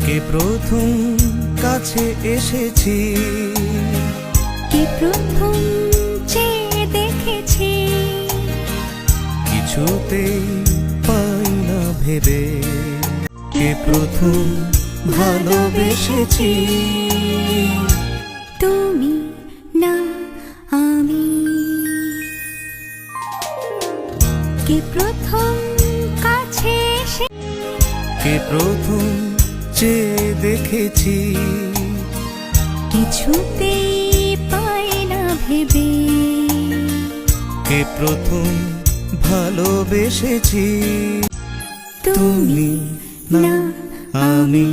কে প্রথম কাছে এসেছি, কে প্রথম চেয়ে দেখেছি, কিছুতেই পাই না ভেবে। কে প্রথম ভালোবেসেছি, তুমি না আমি। কে প্রথম কাছে এসে, কে প্রথম চেয়ে দেখেছি, কিছুতেই পাই না ভেবে। কে প্রথম ভালোবেসেছি, তুমি না আমি।